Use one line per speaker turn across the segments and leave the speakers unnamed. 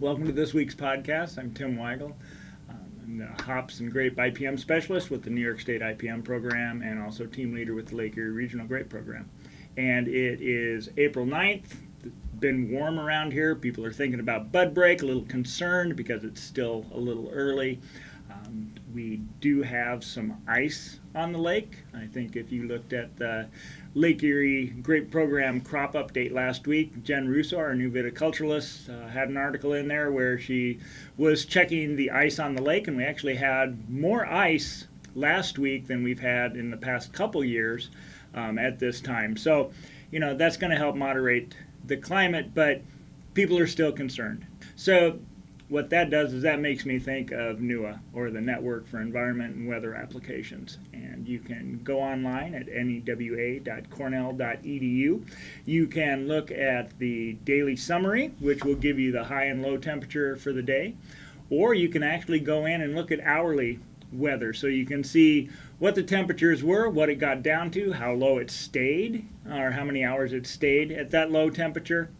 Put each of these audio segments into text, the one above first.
Welcome to this week's podcast. I'm Tim Weigel. I'm the Hops and Grape IPM Specialist with the New York State IPM Program and also Team Leader with the Lake Erie Regional Grape Program. And it is April 9th. It's been warm around here. People are thinking about bud break, a little concerned because it's still a little early. We do have some ice on the lake. I think if you looked at the Lake Erie Grape Program crop update last week, Jen Russo, our new viticulturalist, had an article in there where she was checking the ice on the lake, and we actually had more ice last week than we've had in the past couple years at this time. So, that's going to help moderate the climate, but people are still concerned. So what that does is that makes me think of NEWA, or the Network for Environment and Weather Applications. And you can go online at newa.cornell.edu. You can look at the daily summary, which will give you the high and low temperature for the day. Or you can actually go in and look at hourly weather. So you can see what the temperatures were, what it got down to, how low it stayed, or how many hours it stayed at that low temperature.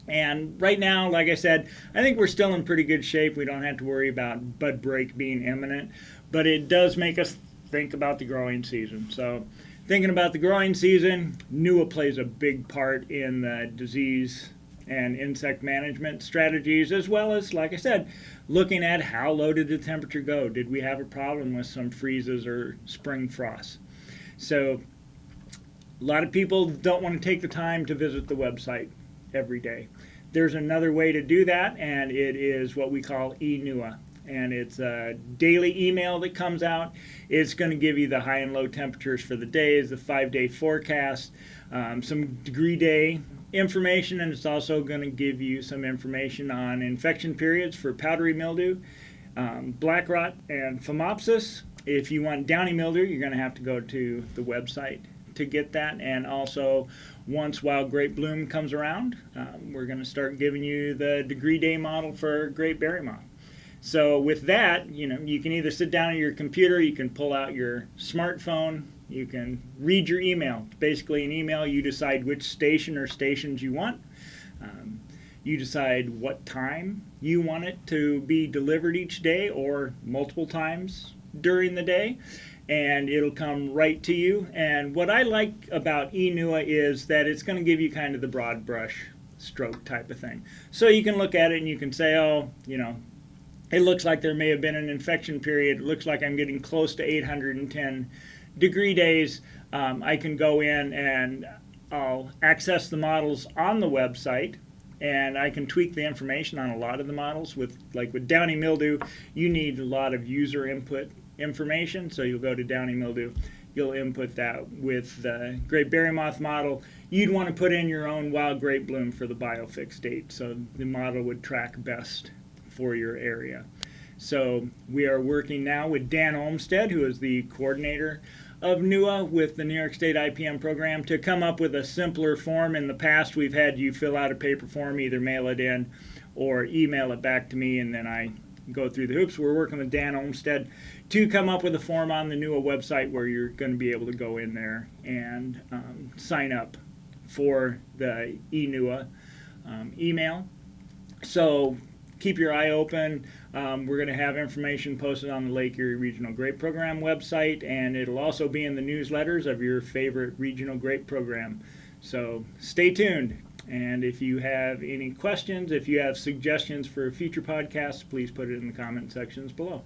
And right now, like I said, I think we're still in pretty good shape. We don't have to worry about bud break being imminent, but it does make us think about the growing season. So thinking about the growing season, NEWA plays a big part in the disease and insect management strategies, as well as, like I said, looking at how low did the temperature go? Did we have a problem with some freezes or spring frosts? So a lot of people don't want to take the time to visit the website every day. There's another way to do that, and it is what we call eNEWA. And it's a daily email that comes out. It's going to give you the high and low temperatures for the days, the 5-day forecast, some degree day information, and it's also going to give you some information on infection periods for powdery mildew, black rot, and phomopsis. If you want downy mildew, you're going to have to go to the website to get that. And also, once wild grape bloom comes around, we're going to start giving you the degree day model for grape berry moth. So with that, you can either sit down at your computer, you can pull out your smartphone, you can read your email. It's basically an email. You decide which station or stations you want. You decide what time you want it to be delivered each day or multiple times during the day, and it'll come right to you. And what I like about eNEWA is that it's going to give you kind of the broad brush stroke type of thing. So you can look at it and you can say, it looks like there may have been an infection period. It looks like I'm getting close to 810 degree days. I can go in and I'll access the models on the website, and I can tweak the information on a lot of the models. With downy mildew, you need a lot of user input information. So you'll go to downy mildew, you'll input that. With the grape berry moth model, you'd want to put in your own wild grape bloom for the biofix date, so the model would track best for your area. So we are working now with Dan Olmstead, who is the coordinator of NEWA with the New York State IPM program, to come up with a simpler form. In the past, we've had you fill out a paper form, either mail it in or email it back to me, and then I go through the hoops. We're working with Dan Olmstead to come up with a form on the NEWA website where you're going to be able to go in there and sign up for the eNEWA email. So keep your eye open. We're going to have information posted on the Lake Erie Regional Grape Program website, and it'll also be in the newsletters of your favorite regional grape program. So stay tuned. And if you have any questions, if you have suggestions for future podcasts, please put it in the comment sections below.